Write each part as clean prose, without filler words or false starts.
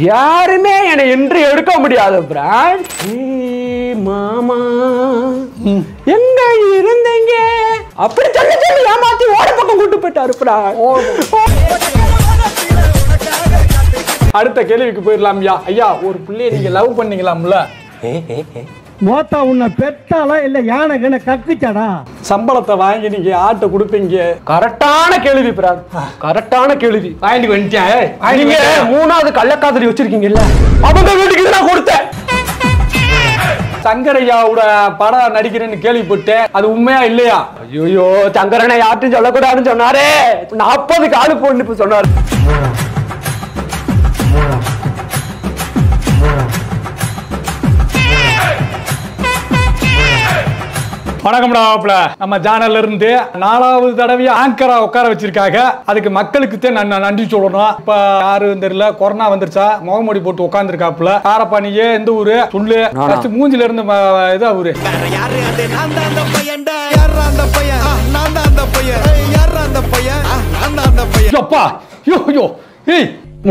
யாருமே என்னை என்று எடுக்க முடியாது பிரான். மாமா எங்க இருந்தீங்க அப்படி சொல்லி சொல்லி ஏமாத்தி ஓட பக்கம் கூட்டு போயிட்டாரு பிரான். அடுத்த கேள்விக்கு போயிடலாம்யா. ஐயா, ஒரு பிள்ளைய நீங்க லவ் பண்ணீங்களாம்ல? மோத்தா உன்னை பெத்தாலா இல்ல யானை கண்ண கக்குச்சாடா? சம்பளத்தை வாங்கி நீங்க ஆட்ட கொடுப்பீங்க. கரெக்டான கேள்வி பிரான், கரெக்டான கேள்வி. வாங்கி வந்துட்டேன். நீங்க 3வது கள்ளக்காதலி வச்சிருக்கீங்கல்ல, அவங்க வீட்டுக்கு நான் கொடுத்தேன். சங்கரையாவோட படம் நடிக்கிறேன்னு கேள்விப்பட்டேன், அது உண்மையா இல்லையா? ஐயோ, சங்கரனை யார்ட்டும் சொல்லக்கூடாதுன்னு சொன்னாரே, 40 காலு போன்னு சொன்னாரு. வணக்கம்டாப்ல. நம்ம சேனல்ல இருந்து 4வது தடவையா ஆங்கரா உட்கார வச்சிருக்காங்க. அதுக்கு மக்களுக்கு நான் நன்றி சொல்லணும். இப்ப யாரு தெரியல, கொரோனா வந்துருச்சா, முகமூடி போட்டு உட்காந்துருக்காப்புல. காரப்பானியே எந்த ஊரு சொல்லு, மூஞ்சில இருந்து இதா ஊரு.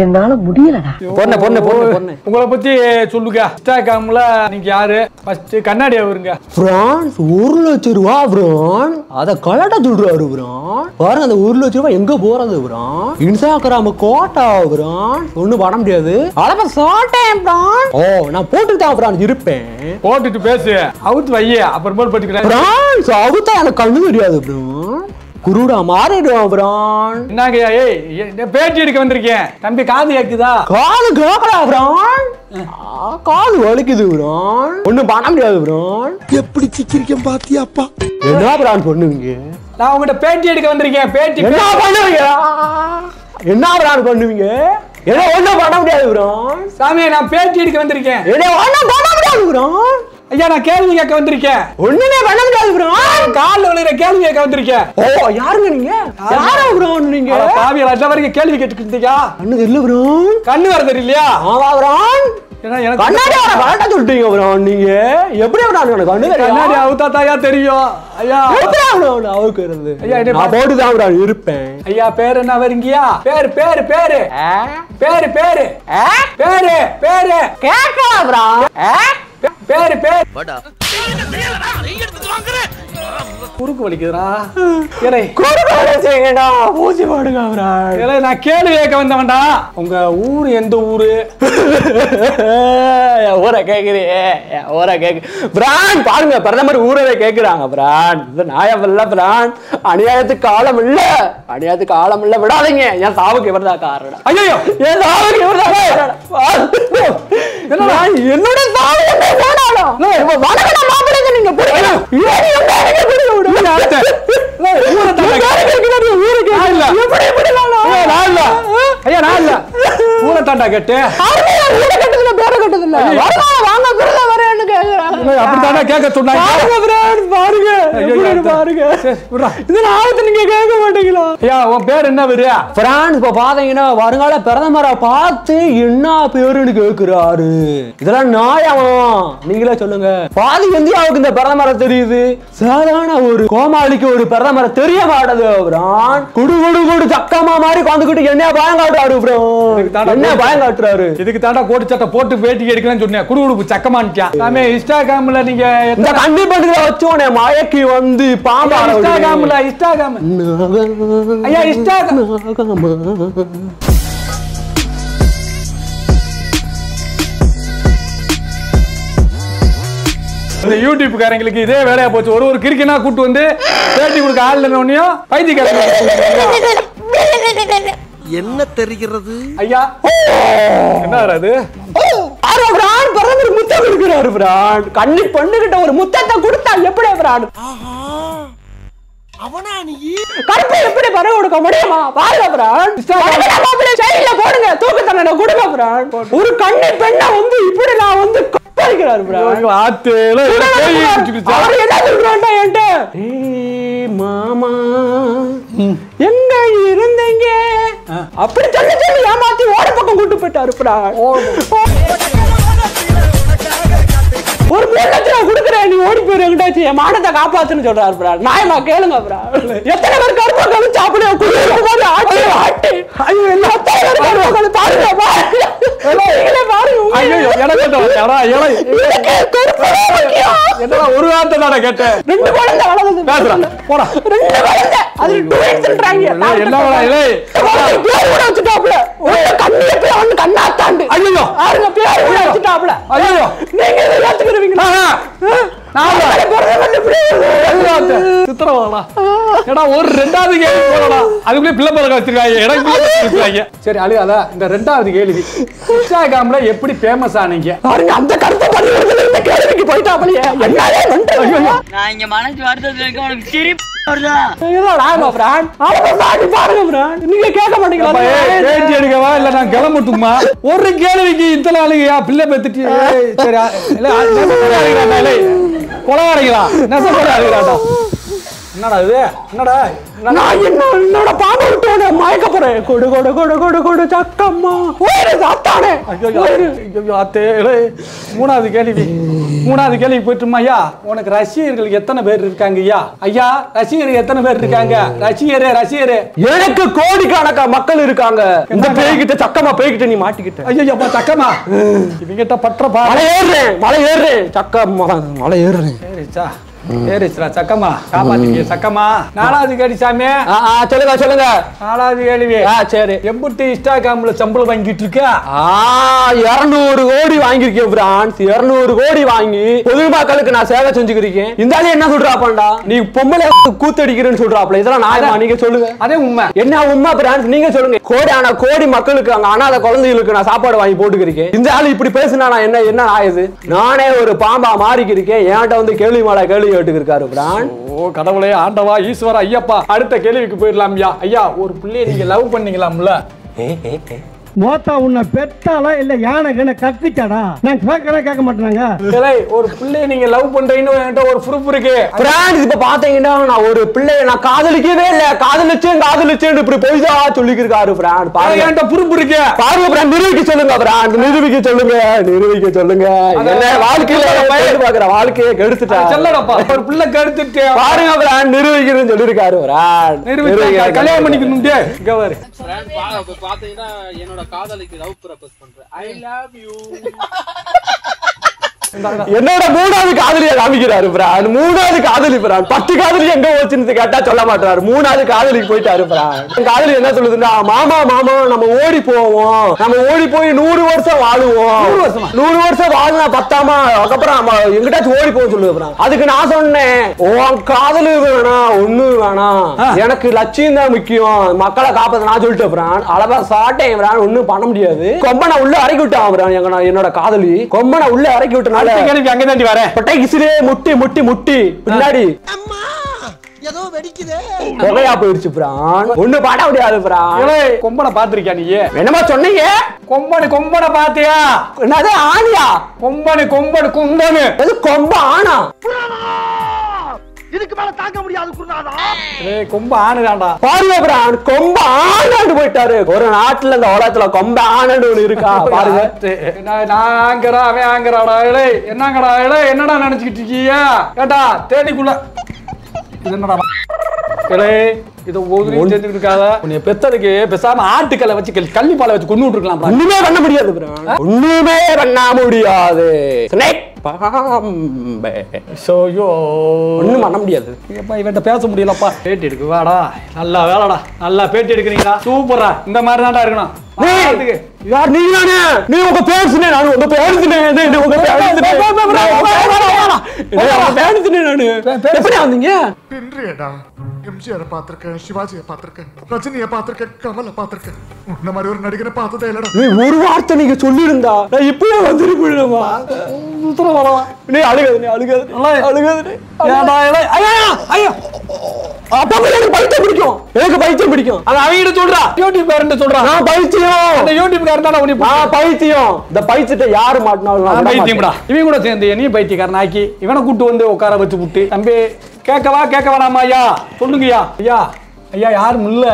என்னால முடியலடா. பொண்ணு பொண்ணு பொண்ணு பொண்ணு உங்களை பத்தி சொல்லுங்க. இன்ஸ்டாகிராம்ல நீங்க யாரு? ஃபர்ஸ்ட் கண்ணாடி அவருங்க. பிரான்ஸ் 1 லட்சம் ரூபா பிரான். அத கலட்ட சொல்றாரு பிரான். பாருங்க அந்த 1 லட்சம் ரூபாய் எங்க போறது பிரான்? இன்ஸ்டாகிராம் கோட்டா பிரான். ஒண்ணும் பண்ண முடியாது. அளப்ப சாட்டேன் பிரான். ஓ, நான் போட்டுதான் பிரான் இருப்பேன். போட்டுட்டு பேசு, அவுத்து வையே, அப்புறமா பட்டுக்கிறேன். பிரான்ஸ் அவுத்தா எனக்கு கண்ணு தெரியாது பிரான். குருடா மாறிடுவான் பிரான். என்னங்கய்யா, ஏய் பேட்டி எடுக்க வந்திருக்கேன். தம்பி காது கேக்குதா? காது கேட்கலா பிரான். காது வலிக்குது பிரான். ஒண்ணும் பண்ண முடியாது பிரான். எப்படி சிக்கிரிக்கம் பாத்தியாப்பா? என்ன பிரான் பண்ணுவீங்க? நான் உங்ககிட்ட பேட்டி எடுக்க வந்திருக்கேன். பேட்டி என்ன பண்ணுவீங்க? என்ன பிரான் பண்ணுவீங்க? என்ன ஒண்ணும் பண்ண முடியாது பிரான். சாமி, நான் பேட்டி எடுக்க வந்திருக்கேன். என்ன ஒண்ணும் பண்ண முடியாது பிரான். ஐயா, நான் கேள்வி கேட்க வந்திருக்கேன். ஒண்ணுமே பண்ண முடியாது பிரான். கால்ல விழுகிற கேள்வி கேட்க வந்திருக்கேன். ஓ, யாருங்க நீங்க? யாரா பிரான் நீங்க? பாவியா, எல்லா வரைக்கும் கேள்வி கேட்டுட்டு இருந்தீங்க. கண்ணு தெரியல பிரான். கண்ணு வர தெரியலையா? ஆமா பிரான். கண்ணாடி கரெக்டா சொல்லிட்டீங்க பிரான். நீங்க எப்படி பிரான் எனக்கு கண்ணு கண்ணாடி அவுத்தாத்தாயா தெரியும். ஐயா அவுக்குறது. ஐயா, நான் போட்டுதான் பிரான் இருப்பேன். ஐயா, பேர் என்ன வரீங்கயா? பேரு பேரு பேரு பேரு பேரு பேரு பேரு கேட்கலா பிரான். பேரு பேரு குறுக்கு வலிக்குதுடா. பூச்சி போடுங்க பிரான். நான் கேள்வி கேட்க வந்தவன்டா. உங்க ஊரு எந்த ஊரு? ஊரை கேக்குது, ஊரை கேக்கு பிரான். பாருங்க, பிரதமர் ஊரவே கேக்குறாங்க பிரான். இது நியாயம் பிரான். அநியாயத்துக்கு ஆழம் இல்ல, அநியாயத்துக்கு ஆழம் இல்ல. விடாதீங்க. என் சாவுக்கு இவர்தான் காரணம். ஐயோ, என் சாவுக்கு இவர்தான் காரணம். என்னோட சாவு நீங்க தாண்டா கேட்டு அப்படித்தானே கேட்க சொன்னாங்க. கேட்க மாட்டீங்களா? உன் பேர் என்ன பேரு? பிரான்ஸ். இப்ப பாத்தீங்கன்னா வருங்கால பிரதமரை பார்த்து என்ன பேருன்னு கேக்குறாரு. இதெல்லாம் நியாயமா? நீங்களே சொல்லுங்க. பாதி இந்தியாவுக்கு இந்த பிரதமரை தெரியுது, சாதாரண ஒரு கோமாளிக்கு ஒரு பிரதமரை தெரிய மாட்டது பிரான். குடு குடு குடு சக்கமா மாதிரி உட்காந்துக்கிட்டு என்ன பயம் காட்டுறாரு பிரான். என்ன பயம் காட்டுறாரு? இதுக்கு தாண்டா கோட்டு சட்டை போட்டு பேட்டி எடுக்கலன்னு சொன்னேன். குடுகுடுப்பு சக்கமான்ட்டியா? இன்ஸ்டாகிராம்ல நீங்க இந்த கண்டி பண்றத வச்சோனே மயக்கி வந்து பாம்பா. இன்ஸ்டாகிராம்ல ஐயா, இன்ஸ்டாகிராம் இந்த யூடியூப் காரங்களுக்கு இதே வேலையா போச்சு. ஒரு கிறுக்கினா கூட்டு வந்து பேட்டி கொடுக்க ஆள் இல்லைன்னு பைத்தியக்காரங்க. என்ன தெரிகிறது? ஐயா, என்ன அது? பிரதமர் முத்தம் கொடுக்கிறாரு பிரான். கண்ணி பண்ணுகிட்ட ஒரு முத்தத்தை கொடுத்தா எப்படி பிரான்? அவனா நீ கருப்பை எப்படி பரவ கொடுக்க முடியுமா? பாருங்க பிரான். சைடுல போடுங்க, தூக்கு தண்டனை கொடுங்க பிரான். ஒரு கண்ணி பெண்ணை வந்து இப்படி நான் வந்து கப்பலிக்கிறாரு பிரான். ஆத்தேல அவர் என்ன சொல்றான்டா என்கிட்ட? ஏய் மாமா எங்க இருந்தீங்க அப்படி சொல்லி சொல்லி ஏமாத்தி ஓட பக்கம் கூட்டு போயிட்டாரு பிரான். ஒரு 3 லட்சம் கொடுக்குறேன். நீ ஓடி போயிரு எங்கிட்டாச்சு என் மானத்தை காப்பாத்துன்னு சொல்றாரு ப்ரா. நாயமா கேளுங்க ப்ரா. எத்தனை பேர் கருப்பா கழிச்சு அப்படியே குடியிருக்கும் ஆட்டு ஆட்டு. ஐயோ எல்லாம் பாருங்க பாருங்க. ஐயோ என்னடா ஒரு வார்த்தை தானே கேட்டேன். 2 குழந்தை வளருது பேசுறேன் போடா. 2 குழந்தை அது 2 சொல்றாங்க. பேர் கூட வச்சுட்டாப்ல. கண்ணிய பேர் அவன் கண்ணாத்தாண்டு. ஐயோ ஆறுங்க பேர் கூட வச்சுட்டாப்ல. ஐயோ நீங்க இதை ஏத்துக்கிறீங்களா? ஒரு 2வது கேள்வி போடலாம். அதுக்குள்ளே பிள்ளை பழக்கம் வச்சிருக்காங்க. எனக்கு சரி அழுகாத. இந்த 2வது கேள்வி, இன்ஸ்டாகிராம்ல எப்படி ஃபேமஸ் ஆனீங்க? அந்த கருத்தை பண்ணி இந்த கேள்விக்கு போயிட்டாப்லையே. நான் இங்க மனசு வருத்தத்துல இருக்க உனக்கு சிரிப்பு வருதா? நீங்க கேட்க மாட்டீங்களா? பேட்டி எடுக்கவா இல்ல நான் கிளம்பட்டுமா? ஒரு கேள்விக்கு இத்தனை அழுகையா? பிள்ளை பெத்துட்டு கொலகாரங்களா? நெசப்பட அழுகிறாட்டா? என்னடா இது? என்னடா என்னோட பாம்பு விட்டு மயக்க போறேன். கொடு கொடு கொடு கொடு கொடு சக்கம்மா சாத்தானே. அத்தே 3வது கேள்வி போயிட்டுமா? ஐயா உனக்கு ரசிகர்கள் எத்தனை பேர் இருக்காங்க? ஐயா ரசிகர்கள் எத்தனை பேர் இருக்காங்க? ரசிகரே எனக்கு கோடிக்கணக்கா மக்கள் இருக்காங்க. இந்த பேய்கிட்ட சக்கமா பேய்கிட்ட நீ மாட்டிக்கிட்ட. ஐயோ சக்கமா இவங்கிட்ட பற்ற மலை ஏறுறேன் சக்கம்மா மலை ஏறுறேன். சரிச்சா சக்கமா காப்பாத்திக்க சக்கமா. 4வது கேள்வி சாமி. சொல்லுங்க 4வது கேள்வி. சரி எம்புட்டு இன்ஸ்டாகிராம்ல சம்பளம் வாங்கிட்டு இருக்க? 200 கோடி வாங்கிருக்கேன் பிரான்ஸ். 200 கோடி வாங்கி பொதுமக்களுக்கு நான் சேவை செஞ்சுக்கிறேன். இந்த ஆளு என்ன சொல்றாப்பா? நீ பொம்பளை கூத்தடிக்கிறேன்னு சொல்றாப்ல. இதெல்லாம் நான் நீங்க சொல்லுங்க. அதே உண்மை. என்ன உண்மை பிரான்ஸ்? நீங்க சொல்லுங்க. கோடி மக்களுக்கு அங்க அனாதை குழந்தைகளுக்கு நான் சாப்பாடு வாங்கி போட்டுக்கிறேன். இந்த ஆளு இப்படி பேசினா நான் என்ன ஆயுது? நானே ஒரு பாம்பா மாறிக்கிருக்கேன். என்கிட்ட வந்து கேள்வி மேல கேள்வி கேட்டுக்கிருக்காரு பிரான். ஓ கடவுளே, ஆண்டவா, ஈஸ்வரா, ஐயப்பா. அடுத்த கேள்விக்கு போயிடலாம். ஐயா ஒரு பிள்ளைய நீங்க லவ் பண்ணீங்களாம்ல? மோத்தா உன்னை பெத்தாலா இல்ல யானை கக்குச்சாடா? நான் கேட்க மாட்டாங்க. ஒரு பிள்ளைய நீங்க லவ் பண்றீங்கன்னு என்கிட்ட ஒரு ப்ரூஃப் இருக்கு. பிரான்ஸ் இப்ப பாத்தீங்கன்னா நான் ஒரு பிள்ளைய நான் காதலிக்கவே இல்ல. காதலிச்சேன் இப்படி போய்தா சொல்லிக்கிருக்காரு பிரான். பாருங்க என்கிட்ட ப்ரூஃப் இருக்கு. பாருங்க பிரான், நிரூபிக்க சொல்லுங்க பிரான். நிரூபிக்க சொல்லுங்க. என்ன வாழ்க்கையில பாக்குற வாழ்க்கையை கெடுத்துட்டா சொல்லடப்பா. ஒரு பிள்ளை கெடுத்துட்டு பாருங்க பிரான், நிரூபிக்கிறேன்னு சொல்லிருக்காரு பிரான். கல்யாணம் பண்ணிக்கணும். இங்க பாரு பாத்தீங்கன்னா என்னோட காதலிக்கு லவ் ப்ரப்போஸ் பண்றேன். I love you. என்னோட 3வது காதலியை காமிக்கிறாரு பிரான். 3வது காதலி பிரான். 10 காதலி எங்க போச்சுன்னு கேட்டா சொல்ல மாட்டாரு. 3வது காதலிக்கு போயிட்டாரு பிரான். காதலி என்ன சொல்லுதுன்னா, மாமா நம்ம ஓடி போவோம். நம்ம ஓடி போய் 100 வருஷம் வாழுவோம். 100 வருஷம் வாழ்னா பத்தாமா, அதுக்கப்புறம் நம்ம எங்கிட்டாச்சும் ஓடி போவோம் சொல்லுது பிரான். அதுக்கு நான் சொன்னேன், உன் காதலு வேணாம், ஒண்ணு வேணாம், எனக்கு லட்சியம் தான் முக்கியம், மக்களை காப்பாத்த நான் சொல்லிட்டேன் பிரான். அளவா சாட்டேன் பிரான். ஒண்ணும் பண்ண முடியாது. கொம்பனை உள்ள இறக்கி விட்டான் பிரான். என்னோட காதலி கொம்பனை உள்ள இறக்கி விட்டனால அங்க தாண்டி வரேன். முட்டி பின்னாடி ஏதோ வெடிக்குதே. புகையா போயிடுச்சு பிரான். ஒண்ணு பாட முடியாது பிரான். கொம்பனை பாத்திருக்கியா நீ? என்னமா சொன்னீங்க? கொம்பனை பாத்தியா? என்னது ஆணியா? கொம்பனு அது கொம்ப ஆனா? இதுக்கு மேல தாங்க முடியாது குருநாதா. கொம்ப ஆணுதான்டா. பாருங்க பிரான், கொம்ப ஆனாண்டு போயிட்டாரு. ஒரு நாட்டுல இந்த உலகத்துல கொம்ப ஆனாண்டு ஒண்ணு இருக்கா பாருங்க. நான் ஆங்கரா அவன் ஆங்கராடா. என்னங்கடா என்னடா நினைச்சுக்கிட்டு இருக்கீங்க? கேட்டா தேடிக்குள்ள இது என்னடா இதை ஒதுக்கி இருக்காத. உன்னை பெத்ததுக்கு பேசாம ஆட்டுக்களை வச்சு கள்ளிப்பாலை வச்சு கொண்டு விட்டுருக்கலாம். ஒண்ணுமே பண்ண முடியாது பிரான். ஒண்ணுமே பண்ண முடியாது. ஒண்ணும் பண்ண முடியாது. இவன்ட்ட பேச முடியலப்பா. பேட்டி எடுக்கு வாடா. நல்லா வேலைடா. நல்லா பேட்டி எடுக்கிறீங்களா? சூப்பரா. இந்த மாதிரி தான்டா இருக்கணும். யார் நீ? நானே நீ உங்க பேசுனே. நான் உங்க பேசுனே. உங்க பேசுனே. நானு எப்படி வந்தீங்க? பின்றியடா. எம்ஜிஆர் பாத்திருக்கேன், சிவாஜியை பாத்திருக்கேன், ரஜினியை பாத்திருக்கேன், கமலை பாத்திருக்கேன். உன்ன மாதிரி ஒரு நடிகரை பார்த்ததே இல்லடா. நீ ஒரு வார்த்தை நீங்க சொல்லிருந்தா நான் இப்பயே வந்துருப்பேன்மா. நீ அழுகாது. அப்பா எனக்கு பைத்தியம் பிடிக்கும். அது அவங்க சொல்றா. யூடியூப் காரன் சொல்றான். நான் பைத்தியம். அந்த யூடியூப் காரன் தான் உனக்கு பைத்தியம். இந்த பைத்தியத்தை யாரு மாட்டினாலும் பைத்தியம்டா. இவன் கூட சேர்ந்து நீ பைத்தியக்காரன் ஆக்கி இவனை கூட்டு வந்து உட்கார வச்சு விட்டு, தம்பி கேட்க வேணாமா? ஐயா சொல்லுங்கய்யா. ஐயா யாரும் இல்ல.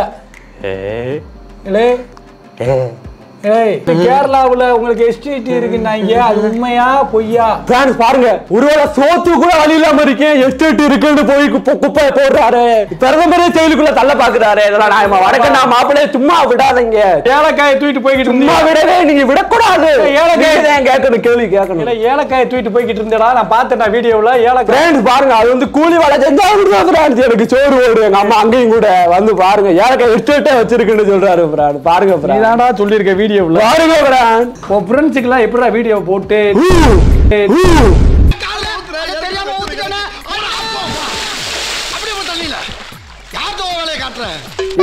ஏய் கேரளாவுல உங்களுக்கு எஸ்டிடி இருக்குன்னாங்க, அது உண்மையா பொய்யா? பிரான்ஸ் பாருங்க, ஒருவேளை சோத்து கூட வழி இல்லாம இருக்கேன், எஸ்டேட் இருக்குன்னு போய் குப்பை போடுறாரு, பிரதமரே செயலுக்குள்ள தள்ள பாக்குறாரு. இதெல்லாம் நான் வடக்கண்ணா மாப்பிள்ளை சும்மா விடாதீங்க. ஏலக்காயை தூக்கிட்டு போய்கிட்டு சும்மா விடவே நீங்க விடக்கூடாது. ஏலக்காய் கேட்கணும், கேள்வி கேட்கணும். இல்ல ஏலக்காயை தூக்கிட்டு போய்கிட்டு இருந்தடா, நான் பார்த்தேன் வீடியோல. ஏலக்காய் பாருங்க, அது வந்து கூலி வேலை செஞ்சா பிரான்ஸ் எனக்கு சோறு ஓடு. எங்க அம்மா அங்கேயும் கூட வந்து பாருங்க, ஏலக்காய் எஸ்டேட்டே வச்சிருக்குன்னு சொல்றாரு பிரான்ஸ். பாருங்க பிரான்ஸ், நீதான்டா சொல்லியிருக்க வீடியோல. பாருங்க பிரான்ஸ், உன் ஃப்ரெண்ட்ஸுக்குலாம் எப்படிடா வீடியோ போட்டு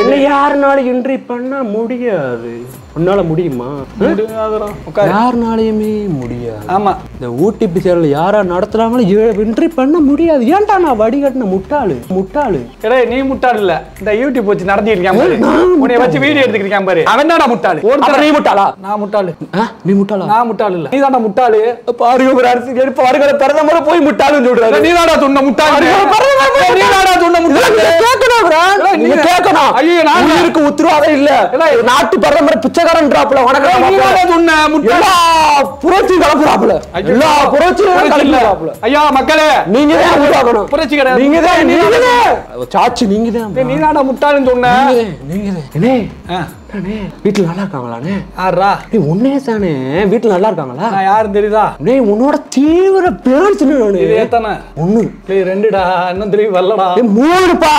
என்ன யாருனாலும் என்ட்ரி பண்ண முடியாது. உன்னால முடியுமா? யாருனாலையுமே முடியாது. ஆமா, இந்த ஓடிபி சேனல் யாரா நடத்துறாங்களோ என்ட்ரி பண்ண முடியாது. ஏன்டா நான் வடிகட்டின முட்டாளு. நீ முட்டாள் இல்ல, இந்த யூடியூப் வச்சு நடத்திருக்கேன் பாரு, உன்னை வச்சு வீடியோ எடுத்துக்கிறியாம் பாரு, அவன் தான்டா முட்டாளு. நீ முட்டாளா? நான் முட்டாளு. நீ முட்டாளா? நான் முட்டாள் இல்ல, நீ தான்டா முட்டாளு. பாருங்க பாருங்க, பிரதமர போய் முட்டாளுன்னு சொல்றாரு. நீ தான்டா சொன்ன முட்டாளு. நீ தான்டா சொன்ன முட்டாளு. கேட்கணும். ஐயோ, நான் இருக்கு உத்தரவாதம் இல்ல. நாட்டு பிரதமர் பிச்சைக்காரன் டிராப்ல புரட்சி கலப்புறாப்ல. எல்லா புரட்சியும் கலப்புறாப்ல. ஐயா மக்களே, நீங்க தான் உருவாக்கணும். புரட்சி கிடையாது, நீங்க தான் சாட்சி. நீங்க தான், நீ தான்டா முட்டாளுன்னு சொன்ன. வீட்டுல நல்லா இருக்காங்களானே? ஆறா நீ உன்னே தானே, வீட்டுல நல்லா இருக்காங்களா? நான் யாரும் தெரியுதா? நீ உன்னோட தீவிர பேர் சொல்லு. இது எத்தனை? 1 2டா, இன்னும் தெரியும் வரலடா. 3பா.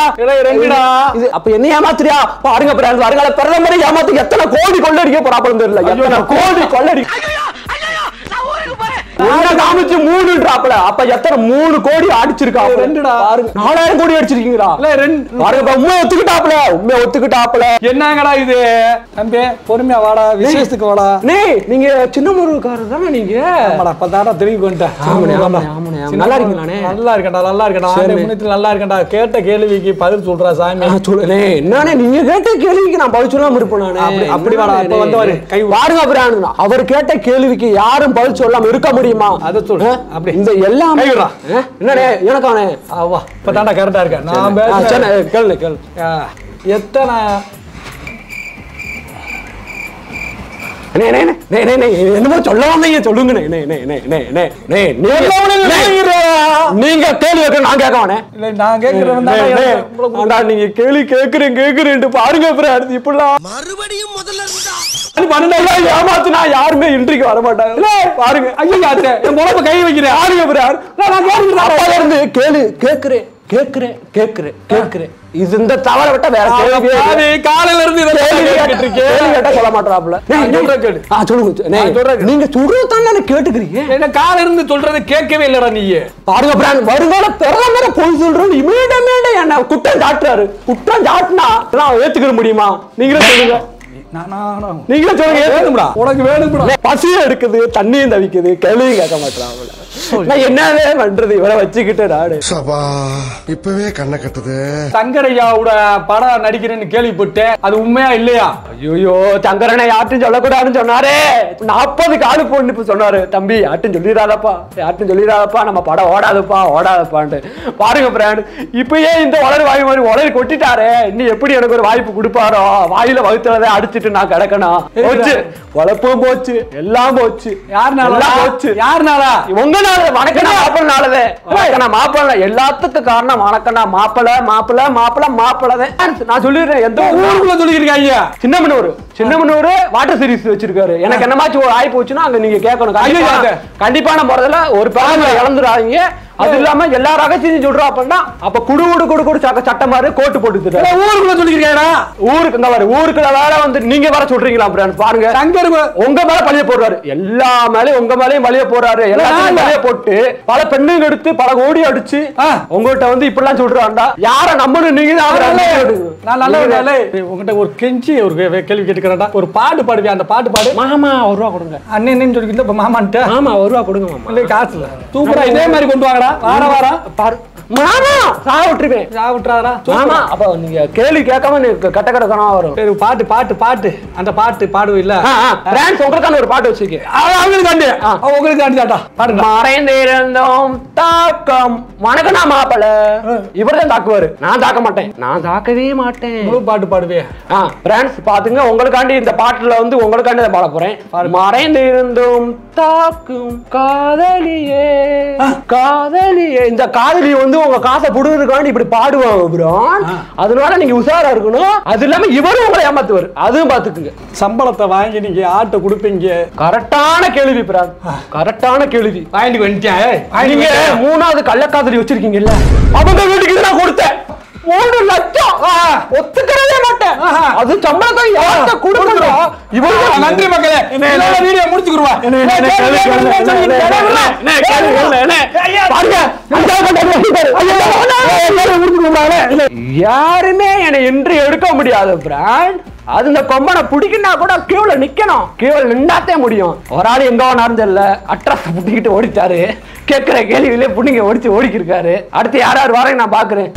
2டா. இது அப்ப என்ன ஏமாத்துறியா? பாருங்க பிரான்ஸ், வருங்கால பிரதமரை ஏமாத்து எத்தனை கோடி கொள்ளடிக்க போறாப்பன்னு தெரியல. எத்தனை கோடி கொள்ளடி காமிச்சு 3 டிராப்ல. அப்ப எத்தனை 3 கோடி அடிச்சிருக்கா? 2டா. 4000 கோடி அடிச்சிருக்கீங்களா? உண்மையை ஒத்துக்கிட்டாப்ல. என்னங்கடா இது? தம்பி பொறுமையா வாடா, விசேஷத்துக்கு வாடா. நீங்க சின்னமனூர்காரர் தானே? நீங்க அப்பதாடா தெரிவிக்கொண்டேன். நல்லா இருக்கீங்களானே? நல்லா இருக்கேன்டா, நல்லா இருக்கேன்டா. நல்லா இருக்கேன்டா. கேட்ட கேள்விக்கு பதில் சொல்றா சாமி. என்னன்னு நீங்க கேட்ட கேள்விக்கு நான் பதில் சொல்லாம இருப்பேன் நானே. அப்படி வாடா, அப்ப வந்தவரு கை வாருங்க பிரான். அவர் கேட்ட கேள்விக்கு யாரும் பதில் சொல்லாம இருக்க முடியுமா? அத சொல்லு. அப்படி இந்த எல்லாம் என்னடே எனக்கானே வா, இப்ப தாண்டா கரெக்டா இருக்க. நான் கேளு எத்தனை என்னமோ சொல்லவாங்க, சொல்லுங்க. நீங்க கேள்வி கேட்க நான் கேட்கவானே? நான் கேட்கிறேன். நீங்க கேள்வி கேட்கிறேன் பாருங்க. இப்படிலாம் மறுபடியும் முதல்ல ஏமாத்துனா யாருமே இன்றைக்கு வர மாட்டாங்க. பாருங்க, ஐயா என் முகப்ப கை வைக்கிறேன். பாருங்க, கேளு கேக்குறேன். இது இந்த தவற விட்ட வேற காலையில இருந்து சொல்ல மாட்டாப்ல. நீங்க சொல்றதுதான் கேட்டுக்கிறீங்க. காலையில இருந்து சொல்றது கேட்கவே இல்லடா. நீ பாருங்க பிரான், வருங்கால பிரதமரை போய் சொல்றது இமீடியமே என்ன குற்றம் சாட்டுறாரு. குற்றம் சாட்டினா ஏத்துக்கிற முடியுமா? நீங்களே சொல்லுங்க. நீங்களே சொல்லுங்க. உனக்கு வேணும்டா, பசியும் எடுக்குது, தண்ணியும் தவிக்குது, கேள்வியும் கேட்க மாட்டான். என்னவே பண்றது இவரை வச்சுக்கிட்டு நாடு. இப்பவே கண்ணை கட்டுது. சங்கரையாவோட படம் நடிக்கிறேன்னு கேள்விப்பட்டேன், அது உண்மையா இல்லையா? ஐயோ, சங்கரனை யார்ட்டும் சொல்லக்கூடாதுன்னு சொன்னாரே. 40 காலு பொண்ணு சொன்னாரு. தம்பி யார்ட்டும் சொல்லிடாதப்பா, நம்ம படம் ஓடாதப்பான்ட்டு. பாருங்க பிராண்ட், இப்பயே இந்த உளறி கொட்டிட்டாரே. இன்னும் எப்படி எனக்கு ஒரு வாய்ப்பு கொடுப்பாரோ? வாயில வகுத்துறதை அடிச்சுட்டு நான் கிடக்கணும். போச்சு, உழப்பும் போச்சு, எல்லாம் போச்சு. யாருனாலா? உங்கனால. வணக்கண்ணா மாப்பிள்ளனாலதே. வணக்கண்ணா மாப்பிள்ள எல்லாத்துக்கும் காரணம் வணக்கண்ணா மாப்பிள்ளதான். நான் சொல்லிடுறேன். எந்த ஊருக்குள்ள சொல்லிருக்கேன் ஐயா? சின்னமனூர் வாட்டர் சீரிஸ் வச்சிருக்காரு. எனக்கு என்னமாச்சும் ஒரு ஆய் போச்சுன்னா அங்க நீங்க கேட்கணும். கண்டிப்பான முறையில ஒரு பேரல இழந்துடாதீங்க. அது இல்லாம எல்லா ரகசியம் சொல்றோம் அப்படின்னா அப்ப குடு சட்டம் மாதிரி கோட்டு போட்டு ஊருக்குள்ள சொல்லிருக்கா? ஊருக்கு இந்த மாதிரி ஊருக்குள்ள வேற வந்து நீங்க வர சொல்றீங்களா? பாருங்க, சங்கர் உங்க மேல பழிய போடுறாரு. எல்லா மேலயும் உங்க மேலயும் பழிய போடுறாரு. எல்லாத்தையும் பழிய போட்டு பல பெண்ணுங்க எடுத்து பல கோடி அடிச்சு உங்ககிட்ட வந்து இப்படி எல்லாம் சொல்றாண்டா. யார நம்பணும்? நீங்க உங்ககிட்ட ஒரு கெஞ்சி ஒரு கேள்வி கேட்டுக்கிறேன்டா. ஒரு பாட்டு பாடுவியா? அந்த பாட்டு பாடு. மாமா 1 ரூபா கொடுங்க. அண்ணன் சொல்லி மாமான்ட்டு. ஆமா 1 ரூபா கொடுங்க மாமா. இல்ல காசு இல்ல. சூப்பரா இதே மாதிரி கொண்டு வாங்கடா. வாரம் பாரு. மாமா சாக விட்டுருவேன். விட்டுறாரா? ஆமா. அப்ப நீங்க கேள்வி கேட்காம கட்ட கட்டக்கணும் வரும். சரி, பாட்டு அந்த பாட்டு பாடுவோம் இல்ல? பிரான்ஸ் உங்களுக்கான ஒரு பாட்டு வச்சிருக்கேன். உங்களுக்கு தாண்டா பாருங்க. மறைந்திருந்தோம் தாக்கம். வணக்கம்னா மாப்பிள. இவர்தான் தாக்குவாரு, நான் தாக்க மாட்டேன். நான் தாக்கவே மாட்டேன். முழு பாட்டு பாடுவே. பிரான்ஸ் பாத்துங்க, உங்களுக்காண்டி இந்த பாட்டுல வந்து உங்களுக்காண்டி தான் பாட போறேன். மறைந்திருந்தோம் தாக்கும் காதலியே காதலியே. இந்த காதலி வந்து உங்க காசை புடுறதுக்காண்டி இப்படி பாடுவாங்க ப்ரோ. அதனால நீங்க உஷாரா இருக்கணும். அது இல்லாம இவரும் உங்களை ஏமாத்துவார், அதுவும் பாத்துக்குங்க. சம்பளத்தை வாங்கி நீங்க ஆட்டை கொடுப்பீங்க. கரெக்டான கேள்வி பிரான், கரெக்டான கேள்வி. வாங்கிட்டு வந்துட்டேன். நீங்க 3வது கள்ளக்காதலி வச்சிருக்கீங்கல்ல, அவங்க வீட்டுக்கு நான் கொடுத்தேன் 3 லட்சம். ஒத்துக்கவே மாட்டேன். அது சம்பளத்தை யார்கிட்ட கொடுக்கணும்? இவ்வளவு நன்றி மக்களே. வீடியோ முடிச்சுக்குருவா. யாருமே என்னை என்று எடுக்க முடியாது பிராண்ட். அது இந்த கொம்பனை பிடிக்கனா கூட கியூல நிக்கணும். கியூல நின்னாத்தே முடியும். ஒரு ஆள் எங்க நடந்தல அட்ரஸ் புட்டிக்கிட்டு ஓடிட்டாரு. கேட்கிற கேள்வியிலே புடிங்க ஓடிச்சு ஓடிக்கிருக்காரு. அடுத்து யாராரு வரேன் நான் பாக்குறேன்.